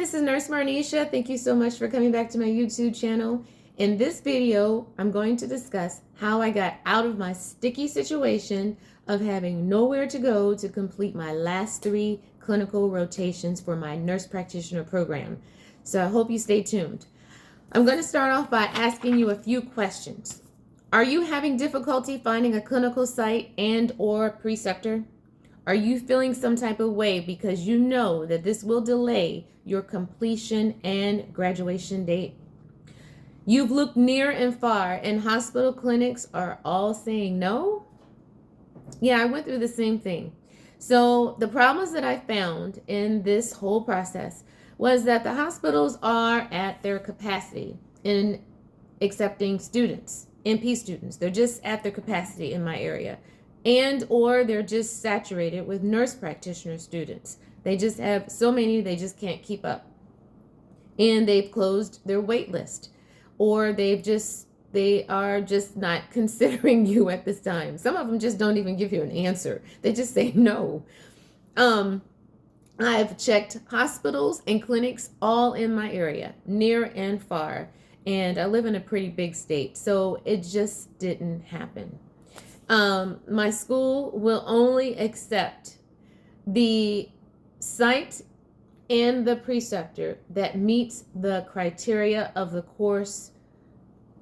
this is Nurse Marnisha. Thank you so much for coming back to my YouTube channel. In this video, I'm going to discuss how I got out of my sticky situation of having nowhere to go to complete my last 3 clinical rotations for my nurse practitioner program. So I hope you stay tuned. I'm going to start off by asking you a few questions. Are you having difficulty finding a clinical site and or preceptor? Are you feeling some type of way because you know that this will delay your completion and graduation date? You've looked near and far and hospital clinics are all saying no? Yeah, I went through the same thing. So the problems that I found in this whole process was that the hospitals are at their capacity in accepting students, NP students. They're just at their capacity in my area. And or they're just saturated with nurse practitioner students. They just have so many, they just can't keep up. And they've closed their wait list. Or they are just not considering you at this time. Some of them just don't even give you an answer. They just say no. I've checked hospitals and clinics all in my area, near and far. And I live in a pretty big state, so it just didn't happen. My school will only accept the site and the preceptor that meets the criteria of the course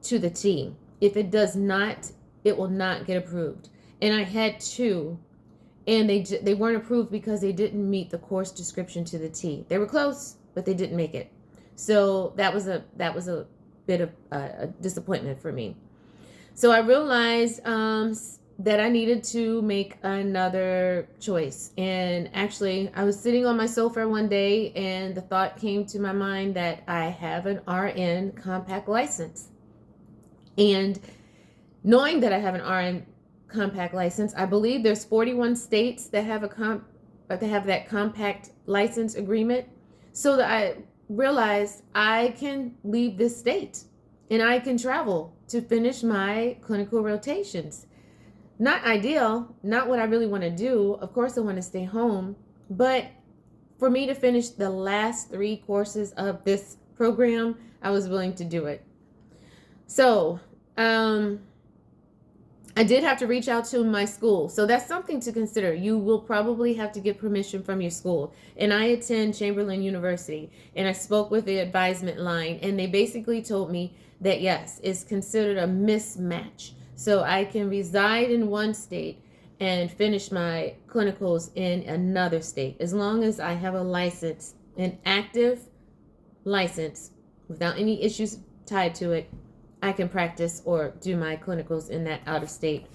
to the T. If it does not, it will not get approved. And I had 2, and they weren't approved because they didn't meet the course description to the T. They were close, but they didn't make it. So that was a bit of a disappointment for me. So I realized that I needed to make another choice. And actually, I was sitting on my sofa one day and the thought came to my mind that I have an RN compact license. And knowing that I have an RN compact license, I believe there's 41 states that have that compact license agreement. So that I realized I can leave this state and I can travel to finish my clinical rotations. Not ideal, not what I really want to do. Of course, I want to stay home. But for me to finish the last 3 courses of this program, I was willing to do it. So I did have to reach out to my school. So that's something to consider. You will probably have to get permission from your school. And I attend Chamberlain University. And I spoke with the advisement line. And they basically told me that, yes, it's considered a mismatch. So I can reside in one state and finish my clinicals in another state. As long as I have a license, an active license, without any issues tied to it, I can practice or do my clinicals in that out-of-state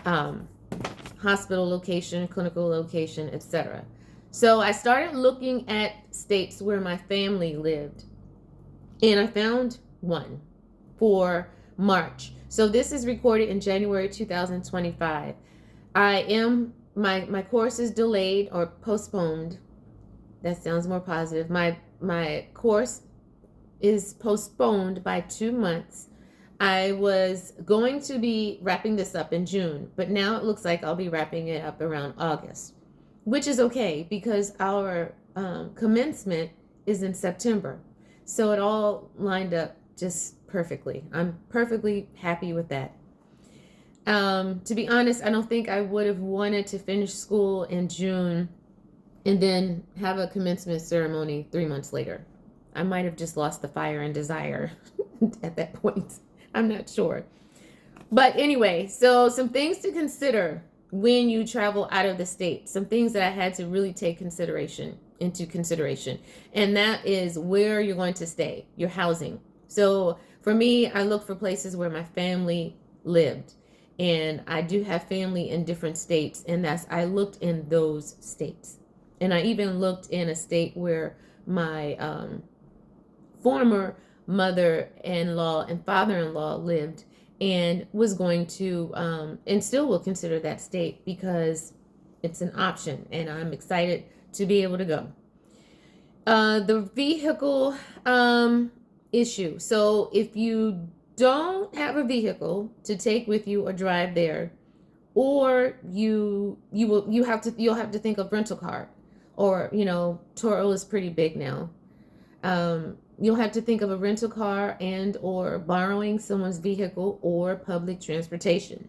hospital location, clinical location, etc. So I started looking at states where my family lived. And I found one for March. So this is recorded in January 2025. My course is delayed or postponed. That sounds more positive. My course is postponed by 2 months. I was going to be wrapping this up in June, but now it looks like I'll be wrapping it up around August, which is okay because our commencement is in September. So it all lined up just perfectly. I'm perfectly happy with that. To be honest, I don't think I would have wanted to finish school in June and then have a commencement ceremony 3 months later. I might have just lost the fire and desire at that point. I'm not sure. But anyway, so some things to consider when you travel out of the state. Some things that I had to really take into consideration. And that is where you're going to stay, your housing. So for me, I look for places where my family lived. And I do have family in different states. And I looked in those states. And I even looked in a state where my former mother-in-law and father-in-law lived and was going to, and still will consider that state because it's an option. And I'm excited to be able to go. The vehicle issue. So if you don't have a vehicle to take with you or drive there, or you'll have to think of rental car, or Toro is pretty big now. You'll have to think of a rental car and or borrowing someone's vehicle or public transportation.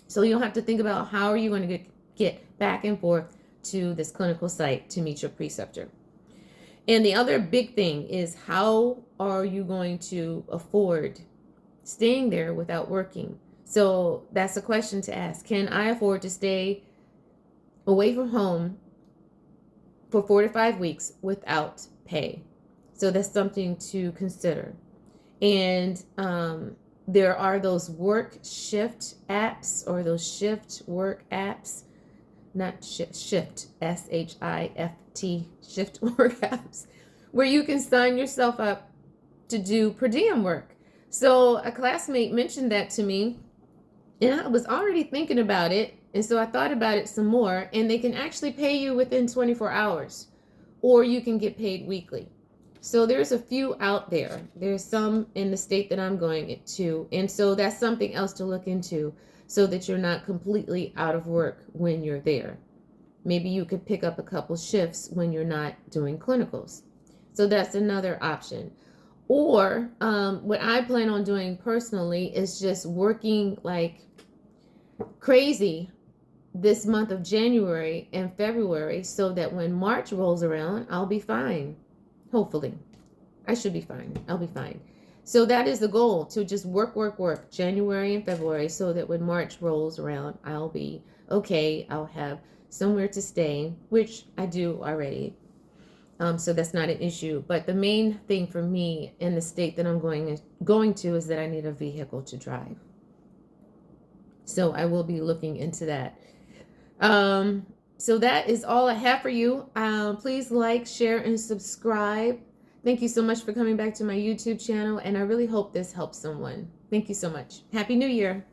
So you'll have to think about how are you going to get back and forth to this clinical site to meet your preceptor. And the other big thing is, how are you going to afford staying there without working? So that's a question to ask. Can I afford to stay away from home for 4 to 5 weeks without pay? So that's something to consider. And there are those work shift apps, or those shift work apps, not shift, SHIFT, shift work apps, where you can sign yourself up to do per diem work. So a classmate mentioned that to me, and I was already thinking about it. And so I thought about it some more, and they can actually pay you within 24 hours, or you can get paid weekly. So there's a few out there. There's some in the state that I'm going to. And so that's something else to look into, so that you're not completely out of work when you're there. Maybe you could pick up a couple shifts when you're not doing clinicals. So that's another option. Or what I plan on doing personally is just working like crazy this month of January and February, so that when March rolls around, I'll be fine. Hopefully. I should be fine. I'll be fine. So that is the goal, to just work January and February, so that when March rolls around, I'll be okay. I'll have somewhere to stay, which I do already. So that's not an issue. But the main thing for me in the state that I'm going to is that I need a vehicle to drive. So I will be looking into that. So that is all I have for you. Please like, share, and subscribe. Thank you so much for coming back to my YouTube channel, and I really hope this helps someone. Thank you so much. Happy New Year.